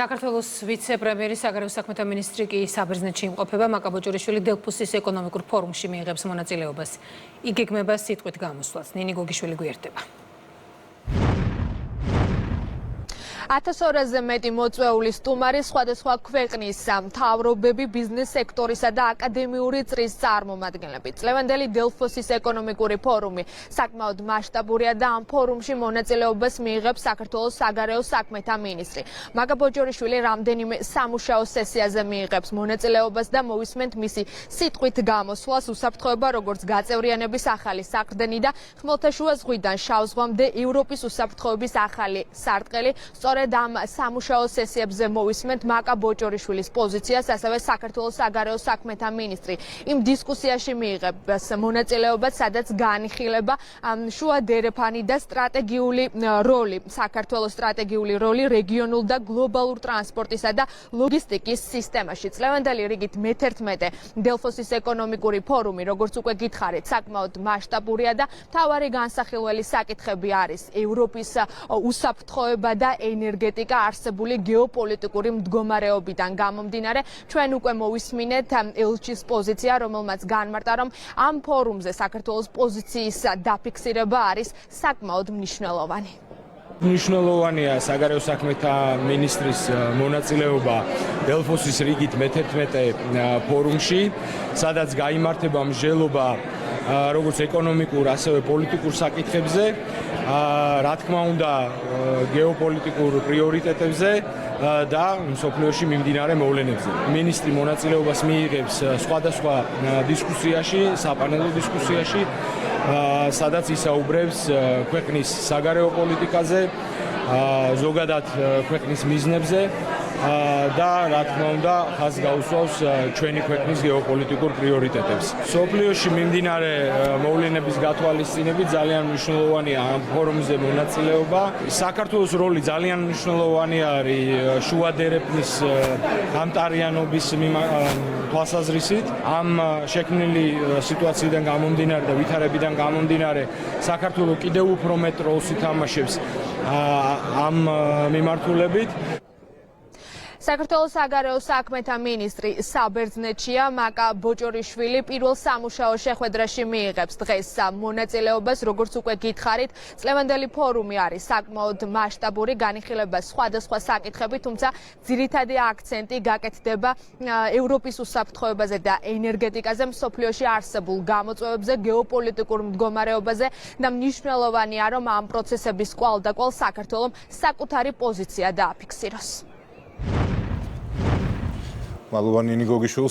საქართველოს ვიცე-პრემიერი საგარეო საქმეთა მინისტრი კი საბერძნეთში იმყოფება. მაკა ბოჭორიშვილი დელფოსის ეკონომიკურ ფორუმში მიიღებს მონაწილეობას. იგი გეგმება სიტყვით გამოსვლას. ნინი გოგიშვილი გვერდება. 1200-ზე მეტი მოწვეული სტუმარი სხვადასხვა ქვეყნის მთავრობები, ბიზნეს სექტორისა და აკადემიური წრის წარმომადგენლები. წლევანდელი დელფოსის ეკონომიკური ფორუმი საკმაოდ მასშტაბურია და ამ ფორუმში მონაწილეობას მიიღებს საქართველოს საგარეო საქმეთა მინისტრი. მაკა ბოჭორიშვილი რამდენიმე სამუშაო სესიაზე მიიღებს მონაწილეობას და მოვისმენთ მისი სიტყვით გამოსვლას. უსაფრთხოება როგორც გაწევრიანების ახალი საყრდენი და ხმელთაშუა ზღვიდან შავ ზღვამდე ევროპის უსაფრთხოების ახალი სარტყელი. სწორედ ამ სამუშაო სესიებზე მოვისმენთ მაკა ბოჭორიშვილის პოზიციას, ასევე საქართველოს საგარეო საქმეთა მინისტრი იმ დისკუსიაში მიიღებს მონაწილეობას, სადაც განიხილება შუა დერეფანი და სტრატეგიული როლი, საქართველოს სტრატეგიული როლი რეგიონულ და გლობალურ ტრანსპორტისა და ლოგისტიკის სისტემაში. წლევანდელი რიგით მე-11 დელფოსის ეკონომიკური ფორუმი, როგორც უკვე გითხარით, საკმაოდ მასშტაბურია და მთავარი განსახილველი საკითხები არის ევროპის უსაფრთხოება და ენერგეტიკა არსებული გეოპოლიტიკური მდგომარეობიდან გამომდინარე. ჩვენ უკვე მოვისმინეთ ელჩის პოზიცია, რომელმაც განმარტა, რომ ამ ფორუმზე საქართველოს პოზიციის დაფიქსირება არის საკმაოდ მნიშვნელოვანი. მნიშვნელოვანია საგარეო საქმეთა მინისტრის მონაწილეობა დელფოსის რიგით მე-11 ფორუმში, სადაც გაიმართება მსჯელობა როგორც ეკონომიკურ, ასევე პოლიტიკურ საკითხებზე, რა თქმა უნდა, გეოპოლიტიკურ პრიორიტეტებზე და მსოფლიოში მიმდინარე მოვლენებზე. მინისტრი მონაწილეობას მიიღებს სხვადასხვა დისკუსიაში, საპანელო დისკუსიაში, სადაც ისაუბრებს ქვეყნის საგარეო პოლიტიკაზე, ზოგადად ქვეყნის მიზნებზე და რა თქმა უნდა ხაზს გაუსვავს ჩვენი ქვეყნის გეოპოლიტიკურ პრიორიტეტებს. მსოფლიოში მიმდინარე მოვლენების გათვალისწინებით ძალიან მნიშვნელოვანია ამ ფორუმზე მონაწილეობა. საქართველოს როლი ძალიან მნიშვნელოვანი არის შუა დერეფნის გამტარიანობის თვალსაზრისით. ამ შექმნილი სიტუაციიდან გამომდინარე და ვითარებიდან გამომდინარე საქართველოს კიდევ უფრო მეტ როლს ითამაშებს ამ მიმართულებით. საქართველოს საგარეო საქმეთა მინისტრი საბერძნეთშია. მაკა ბოჭორიშვილი პირველ სამუშაო შეხვედრაში მიიღებს დღეს მონაწილეობას. როგორც უკვე გითხარით, წლევანდელი ფორუმი არის საკმაოდ მასშტაბური, განიხილება სხვადასხვა საკითხები, თუმცა ძირითადი აქცენტი გაკეთდება ევროპის უსაფრთხოებაზე და ენერგეტიკაზე, მსოფლიოში არსებულ გამოწვევებზე, გეოპოლიტიკურ მდგომარეობაზე და მნიშვნელოვანია, რომ ამ პროცესების კვალდაკვალ საქართველომ საკუთარი პოზიცია დააფიქსიროს. მადლობა ნინი გოგიშვილს.